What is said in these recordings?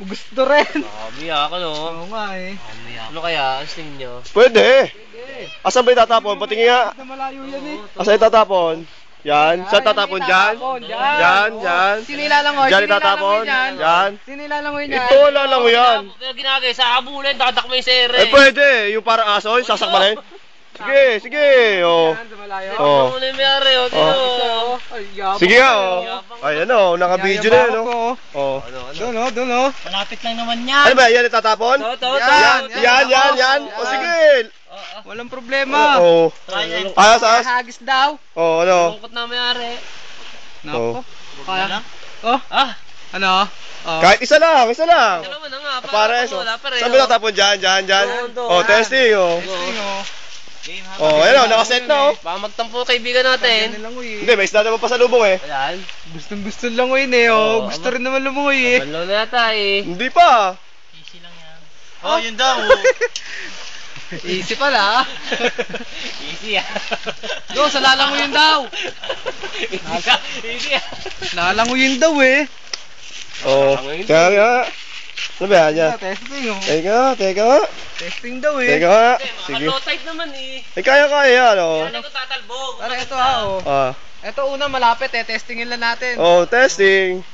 Gusto rin. Nakamiyak ako, no? Oo nga eh. Ano kaya? Ang tingin nyo? Pwede. Asan ba itatapon? Patingin nga. Na malayo yan eh. Asan itatapon? Yan. Saan tatapon? Dyan? Dyan, dyan. Sino ilalangoy? Dyan itatapon? Yan. Sino ilalangoy niyan? Ito, wala lang yan. Kaya ginagay, sa habulin, tatakmay sa ere. Eh, pwede. Yung parang aso, yung sasakmalin. Sige, sige. Oh. Yan, sa malayo. Oh. Ano yung mayari, o? Oh. Ay, yabang. Sige nga, oh. Ay, ano, naka-video na yun, oh. Oh. Doon oh, doon oh. Malapit lang naman yan. Ano ba, yan itatapon? Yan. O, sige. Walang problema. Oo. Ayos, ayos. Hagis daw. Oo, ano. Lungkot na mayari. Nako. Kaya lang? Oh, ano? Oh. Kahit isa lang, isa lang. Dalawa na nga. Pares, oh. Wala pa rin. Saan ba itatapon? Dyan. Oh, testing, oh. Testing oh. Oh, ayan, oh, nakaset na, oh. Baka magtampo kaibigan natin. Nilangoy Hindi, may isda naman pa sa lubong, eh. Ayan. Gustong gusto langoy eh oh. Gusto rin naman lumungoy eh. Banlaw na yata eh. Hindi pa. Easy lang yan. Oh, yun daw. Easy pala. Easy ah. Do, sa lalangoyin daw. Easy ah. Lalangoyin daw eh. Oh, kaya nga. Ano ba yan? Testing oh. Teka nga. Testing daw eh. Teka nga. Mga Sige. low tide naman eh. Eh, kaya, ano. Kaya ko tatalbog. Para ito oh. Ah. Ito una malapit eh. Testingin lang natin. Oh, testing.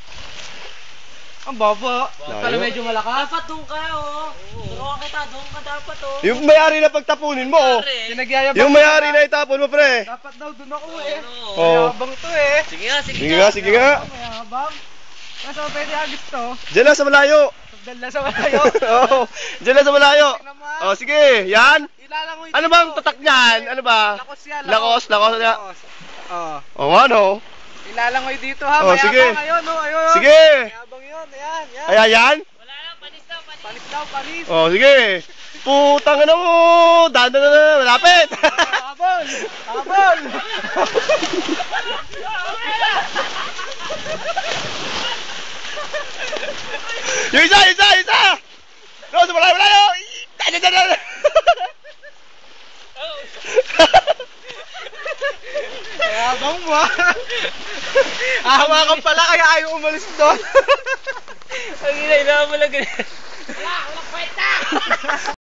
Ang baba. Layo. Pala medyo malakas. Dapat doon ka oh. Turuan kita, doon ka dapat oh. Yung may-ari na pagtapunin mo, oh. Pinagyayabang. Yung may-ari na itapon mo, pre. Dapat daw doon ako eh. Oh. Mayabang to eh. Sige nga, sige Sige nga, sige nga. Mayabang. Nasa pwede agis to. Diyan lang sa malayo. Sabdal na sa malayo. Oo. Diyan lang sa malayo. Oh, sige. Yan. Ilalangoy Ano bang tatak niyan? Ano ba? Lakos yan. Lakos. Oh. Oh, ano? Ilalangoy dito ha. Oh, Mayabang sige. ngayon oh. Ayun. Sige. Mayabang yun. Ayan. Yan. Ayan, yan. Wala lang, panis daw, panis. Panis daw. Panis. Oh, sige. Putang na mo. Dahan na. Malapit. Habol. Habol. Yung isa. No, sa malayo. Dahan. Mayabang mo ha. Hawakan pala kaya ayaw umalis doon. Ang ina mo lang ganyan. Wala, walang kwenta.